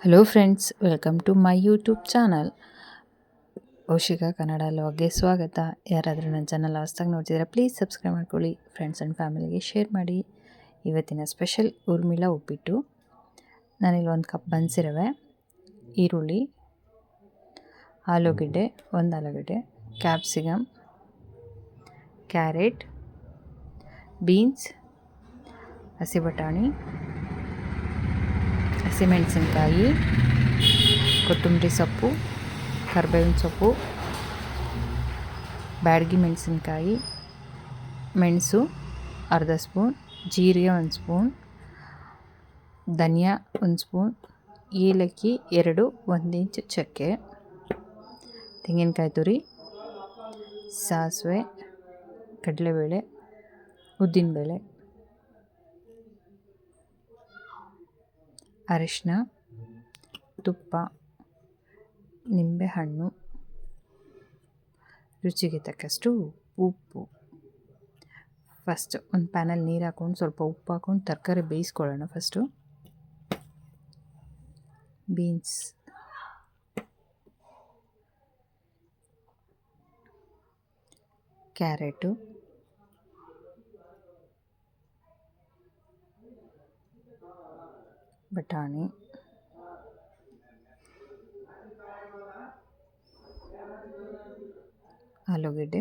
Hello friends, welcome to my YouTube channel. Oshika Kannada ಲಾಗ್ಗೆ ಸ್ವಾಗತ. ಯಾರಾದರೂ ನನ್ನ ಚಾನಲ್ ಹೊಸ್ದಾಗಿ ನೋಡ್ತಿದ್ರೆ ಪ್ಲೀಸ್ ಸಬ್ಸ್ಕ್ರೈಬ್ ಮಾಡ್ಕೊಳ್ಳಿ, ಫ್ರೆಂಡ್ಸ್ ಆ್ಯಂಡ್ ಫ್ಯಾಮಿಲಿಗೆ ಶೇರ್ ಮಾಡಿ. ಇವತ್ತಿನ ಸ್ಪೆಷಲ್ ಊರ್ಮಿಳಾ ಉಪ್ಪಿಟ್ಟು. ನಾನಿಲ್ಲಿ 1 ಕಪ್ ಬನ್ಸಿರವೆ, ಈರುಳ್ಳಿ, ಆಲೂಗೆಡ್ಡೆ, 1 ಆಲೂಗೆಡ್ಡೆ, ಕ್ಯಾಪ್ಸಿಕಮ್, ಕ್ಯಾರೆಟ್, ಬೀನ್ಸ್, ಹಸಿ ಬಟಾಣಿ, ಹಸಿಮೆಣಸಿನ್ಕಾಯಿ, ಕೊತ್ತಂಬರಿ ಸೊಪ್ಪು, ಕರಿಬೇವಿನ ಸೊಪ್ಪು, ಬ್ಯಾಡಗಿ ಮೆಣಸಿನ್ಕಾಯಿ, ಮೆಣಸು ಅರ್ಧ ಸ್ಪೂನ್, ಜೀರಿಗೆ 1 ಸ್ಪೂನ್, ಧನಿಯಾ 1 ಸ್ಪೂನ್, ಏಲಕ್ಕಿ 2, 1 ಇಂಚ್ ಚಕ್ಕೆ, ತೆಂಗಿನಕಾಯಿ ತುರಿ, ಸಾಸಿವೆ, ಕಡಲೆಬೇಳೆ, ಉದ್ದಿನಬೇಳೆ, ಅರಿಶಿನ, ತುಪ್ಪ, ನಿಂಬೆಹಣ್ಣು, ರುಚಿಗೆ ತಕ್ಕಷ್ಟು ಉಪ್ಪು. ಫಸ್ಟ್ ಒಂದು ಪ್ಯಾನಲ್ಲಿ ನೀರು ಹಾಕ್ಕೊಂಡು ಸ್ವಲ್ಪ ಉಪ್ಪು ಹಾಕ್ಕೊಂಡು ತರಕಾರಿ ಬೇಯಿಸ್ಕೊಳ್ಳೋಣ. ಫಸ್ಟು ಬೀನ್ಸ್, ಕ್ಯಾರೆಟು, ಬಟಾಣಿ, ಆಲೂಗೆಡ್ಡೆ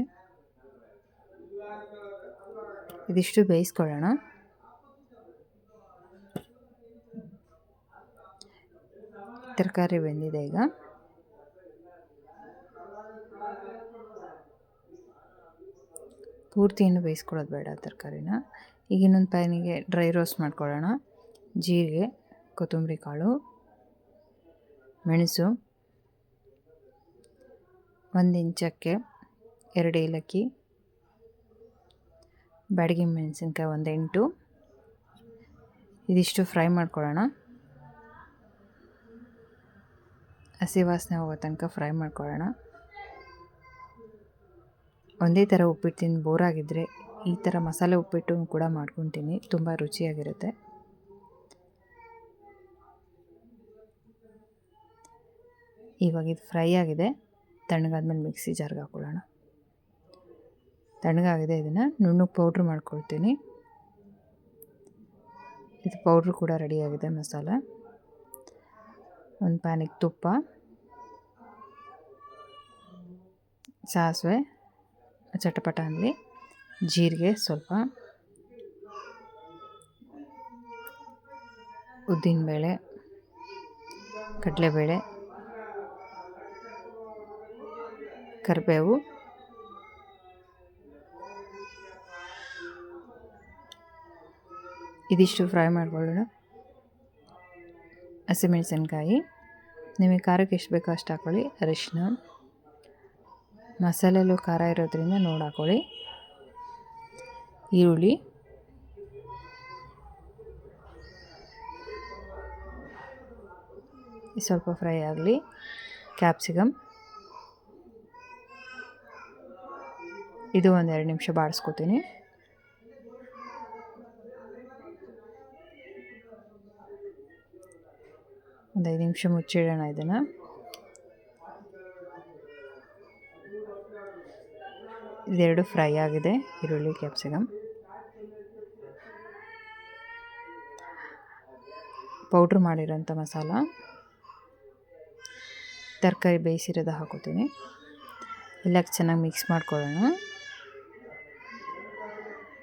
ಇದಿಷ್ಟು ಬೇಯಿಸ್ಕೊಳ್ಳೋಣ. ತರಕಾರಿ ಬೆಂದಿದೆ. ಈಗ ಪೂರ್ತಿಯನ್ನು ಬೇಯಿಸ್ಕೊಳ್ಳೋದು ಬೇಡ ತರಕಾರಿನ. ಈಗ ಇನ್ನೊಂದು ಪ್ಯಾನಿಗೆ ಡ್ರೈ ರೋಸ್ಟ್ ಮಾಡ್ಕೊಳ್ಳೋಣ. ಜೀರಿಗೆ, ಕೊತ್ತಂಬರಿ ಕಾಳು, ಮೆಣಸು, 1 ಇಂಚ್ ಚಕ್ಕೆ, 2 ಏಲಕ್ಕಿ, ಬ್ಯಾಡಗಿ ಮೆಣಸಿನ್ಕಾಯಿ 1 8. ಇದಿಷ್ಟು ಫ್ರೈ ಮಾಡ್ಕೊಳ್ಳೋಣ. ಹಸಿ ವಾಸನೆ ಹೋಗೋ ತನಕ ಫ್ರೈ ಮಾಡ್ಕೊಳ್ಳೋಣ. ಒಂದೇ ಥರ ಉಪ್ಪಿಟ್ಟು ತಿಂದು ಬೋರ್ ಆಗಿದ್ದರೆ ಈ ಥರ ಮಸಾಲೆ ಉಪ್ಪಿಟ್ಟು ಕೂಡ ಮಾಡ್ಕೊತೀನಿ, ತುಂಬ ರುಚಿಯಾಗಿರುತ್ತೆ. ಇವಾಗ ಇದು ಫ್ರೈ ಆಗಿದೆ. ತಣ್ಣಗಾದ್ಮೇಲೆ ಮಿಕ್ಸಿ ಜಾರ್ಗೆ ಹಾಕ್ಕೊಳ್ಳೋಣ. ತಣ್ಣಗಾಗಿದೆ. ಇದನ್ನು ನುಣ್ಣಗೆ ಪೌಡ್ರ್ ಮಾಡ್ಕೊಳ್ತೀನಿ. ಇದು ಪೌಡ್ರು ಕೂಡ ರೆಡಿಯಾಗಿದೆ. ಮಸಾಲ ಒಂದು ಪ್ಯಾನಿಗೆ ತುಪ್ಪ, ಸಾಸಿವೆ ಚಟಪಟ ಅನ್ನಲಿ, ಜೀರಿಗೆ ಸ್ವಲ್ಪ, ಉದ್ದಿನಬೇಳೆ, ಕಡಲೆಬೇಳೆ, ಕರಿಬೇವು, ಇದಿಷ್ಟು ಫ್ರೈ ಮಾಡ್ಕೊಳ್ಳೋಣ. ಹಸಿಮೆಣಸಿನ್ಕಾಯಿ, ನಿಮಗೆ ಖಾರಕ್ಕೆ ಎಷ್ಟು ಬೇಕೋ ಅಷ್ಟು ಹಾಕ್ಕೊಳ್ಳಿ. ಅರಿಶಿನ, ಮಸಾಲೆಯಲ್ಲೂ ಖಾರ ಇರೋದ್ರಿಂದ ನೋಡಿ ಹಾಕ್ಕೊಳ್ಳಿ. ಈರುಳ್ಳಿ, ಸ್ವಲ್ಪ ಫ್ರೈ ಆಗಲಿ. ಕ್ಯಾಪ್ಸಿಕಮ್, ಇದು 1-2 ನಿಮಿಷ ಬಾಡಿಸ್ಕೊತೀನಿ. ಒಂದು 5 ನಿಮಿಷ ಮುಚ್ಚಿಡೋಣ ಇದನ್ನು. ಇದೆರಡು ಫ್ರೈ ಆಗಿದೆ, ಈರುಳ್ಳಿ ಕ್ಯಾಪ್ಸಿಕಮ್. ಪೌಡ್ರ್ ಮಾಡಿರೋಂಥ ಮಸಾಲ, ತರಕಾರಿ ಬೇಯಿಸಿರೋದು ಹಾಕೋತೀನಿ. ಎಲ್ಲ ಚೆನ್ನಾಗಿ ಮಿಕ್ಸ್ ಮಾಡ್ಕೊಳ್ಳೋಣ.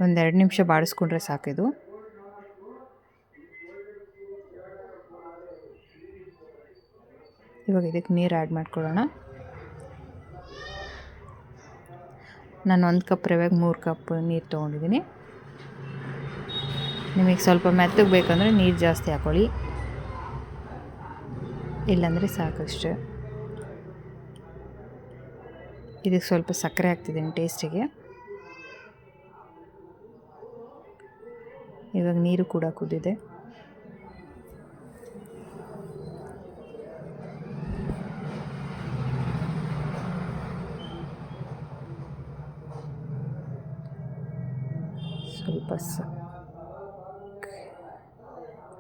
1-2 ನಿಮಿಷ ಬಾಡಿಸ್ಕೊಂಡ್ರೆ ಸಾಕಿದು. ಇವಾಗ ಇದಕ್ಕೆ ನೀರು ಆ್ಯಡ್ ಮಾಡ್ಕೊಳ್ಳೋಣ. ನಾನು 1 ಕಪ್ ರವೆಗೆ 3 ಕಪ್ ನೀರು ತೊಗೊಂಡಿದ್ದೀನಿ. ನಿಮಗೆ ಸ್ವಲ್ಪ ಮೆತ್ತಗೆ ಬೇಕಂದರೆ ನೀರು ಜಾಸ್ತಿ ಹಾಕ್ಕೊಳ್ಳಿ, ಇಲ್ಲಾಂದರೆ ಸಾಕಷ್ಟೇ. ಇದಕ್ಕೆ ಸ್ವಲ್ಪ ಸಕ್ಕರೆ ಹಾಕ್ತಿದ್ದೀನಿ ಟೇಸ್ಟಿಗೆ. ಇವಾಗ ನೀರು ಕೂಡ ಕುದ್ದಿದೆ. ಸ್ವಲ್ಪ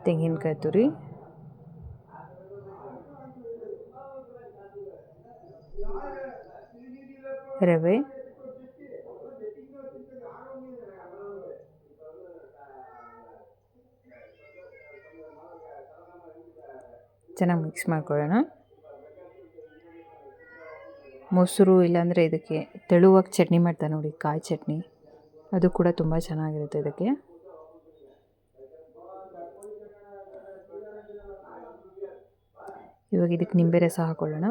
ತೆಂಗಿನಕಾಯಿ ತುರಿ, ರವೆ, ಚೆನ್ನಾಗಿ ಮಿಕ್ಸ್ ಮಾಡ್ಕೊಳ್ಳೋಣ. ಮೊಸರು ಇಲ್ಲಾಂದರೆ ಇದಕ್ಕೆ ತೆಳುವಾಗಿ ಚಟ್ನಿ ಮಾಡ್ತಾರೆ ನೋಡಿ, ಕಾಯಿ ಚಟ್ನಿ, ಅದು ಕೂಡ ತುಂಬ ಚೆನ್ನಾಗಿರುತ್ತೆ ಇದಕ್ಕೆ. ಇವಾಗ ಇದಕ್ಕೆ ನಿಂಬೆ ರಸ ಹಾಕೊಳ್ಳೋಣ.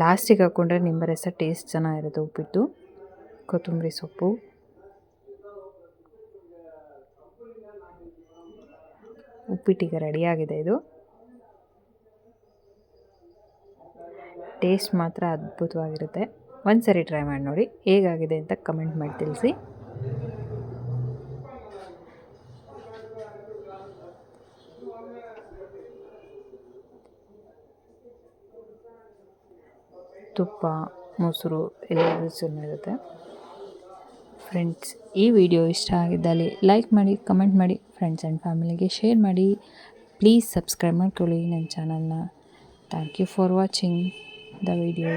ಲಾಸ್ಟಿಗೆ ಹಾಕ್ಕೊಂಡ್ರೆ ನಿಂಬೆ ರಸ ಟೇಸ್ಟ್ ಚೆನ್ನಾಗಿರುತ್ತೆ. ಉಪ್ಪಿಟ್ಟು, ಕೊತ್ತಂಬರಿ ಸೊಪ್ಪು, ಉಪ್ಪಿಟ್ಟಿಗೆ ರೆಡಿಯಾಗಿದೆ ಇದು. ಟೇಸ್ಟ್ ಮಾತ್ರ ಅದ್ಭುತವಾಗಿರುತ್ತೆ. ಒಂದು ಸರಿ ಟ್ರೈ ಮಾಡಿ ನೋಡಿ, ಹೇಗಾಗಿದೆ ಅಂತ ಕಮೆಂಟ್ ಮಾಡಿ ತಿಳಿಸಿ. ತುಪ್ಪ, ಮೊಸರು ಎಲ್ಲದೂ ಚೆನ್ನಾಗಿರುತ್ತೆ. ಫ್ರೆಂಡ್ಸ್, ಈ ವಿಡಿಯೋ ಇಷ್ಟ ಆಗಿದ್ದಲ್ಲಿ ಲೈಕ್ ಮಾಡಿ, ಕಮೆಂಟ್ ಮಾಡಿ, ಫ್ರೆಂಡ್ಸ್ ಆ್ಯಂಡ್ ಫ್ಯಾಮಿಲಿಗೆ ಶೇರ್ ಮಾಡಿ. ಪ್ಲೀಸ್ ಸಬ್ಸ್ಕ್ರೈಬ್ ಮಾಡ್ಕೊಳ್ಳಿ ನನ್ನ ಚಾನಲ್ನ. Thank you for watching the video.